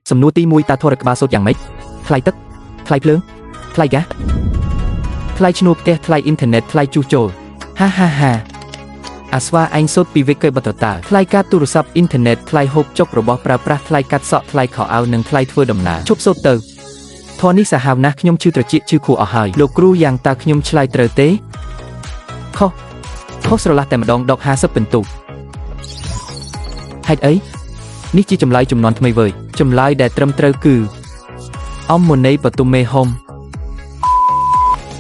សំណួរទី1តើធរក្បាលសូត្រយ៉ាងម៉េចថ្លៃទឹកថ្លៃភ្លើងថ្លៃហ្គាសថ្លៃឈ្នួលផ្ទះថ្លៃអ៊ីនធឺណិតថ្លៃជួសជុលហាអាស្វាឯងសូត្រពីវិក័យបតតាថ្លៃការទូរស័ព្ទអ៊ីនធឺណិតថ្លៃហូបចុករបស់ប្រើប្រាស់ថ្លៃកាត់សក់ថ្លៃខោអាវនិងថ្លៃធ្វើដំណើរឈប់សូត្រទៅធរនេះសាហាវណាស់ខ្ញុំឈឺត្រចៀកឈឺខួរអស់ហើយលោកគ្រូយ៉ាងតើខ្ញុំឆ្លើយត្រូវទេខុសស្រឡះតែម្ដងដក50ពិន្ទុហេតុអីនេះជាចម្លើយចំនួនថ្មីវើយចម្លើយដែលត្រឹមត្រូវគឺអំមុនីបតុមេហុំ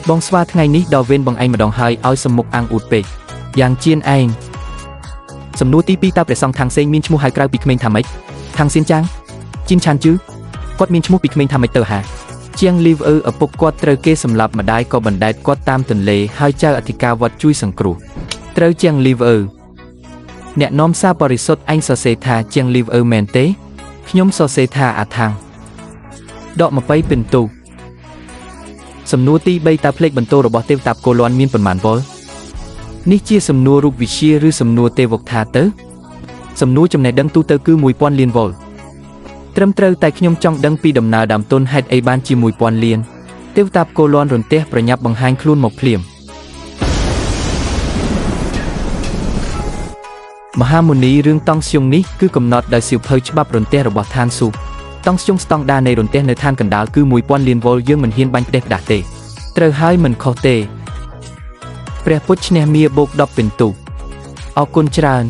បងស្វាថ្ងៃនេះដល់វេនបងឯងម្ដងហើយឲ្យសំមុខអាំងអ៊ូតពេកយ៉ាងជៀនឯងសំណួរទី2តើព្រះសង្ឃថាងសេងមានឈ្មោះហៅក្រៅពីក្មេងថាម៉េចថាងសៀនចាងជីនឆានជឺគាត់មានឈ្មោះពីក្មេងថាម៉េចទៅហាជាងលីវឪឪពុកគាត់ត្រូវគេសម្លាប់ម្ដាយក៏បណ្ដែតគាត់តាមទន្លេហើយចៅអធិការវត្តជួយសង្គ្រោះត្រូវជាងលីវឪអ្នកនាំសារបរិសុទ្ធឯងសរសេរថាជាងលីវឪមែនទេខ្ញុំសរសេរថាអាថាងដក20ពិន្ទុសំណួរទី3តើផ្លេកបន្ទោរបស់ទេវតាកូលានមានប៉ុន្មានវ៉ុលនេះជាសំណួររូបវិទ្យាឬសំណួរទេវកថាទៅសំណួរចំណេះដឹងទូទៅគឺ 1000 លានវ៉ុលត្រឹមត្រូវតែខ្ញុំចង់ដឹងពីដំណើរដើមទុនហេតុអីបានជា 1000 លានទេវតាកូលានរន្ទះប្រញាប់បង្ហាញខ្លួនមកភ្លាមមហាមុនីរឿងតង់ស្យុងនេះគឺកំណត់ដោយសៀវភៅច្បាប់រន្ទះរបស់ឋានស៊ូតង់ស្យុងស្តង់ដារនៃរន្ទះនៅឋានកណ្ដាលគឺ 1000 លានវ៉ុលយើងមិនហ៊ានបាញ់ផ្ដេសផ្ដាស់ទេត្រូវហើយមិនខុសទេព្រះពុទ្ធឈ្នះមារបូក10ពិន្ទុអរគុណច្រើន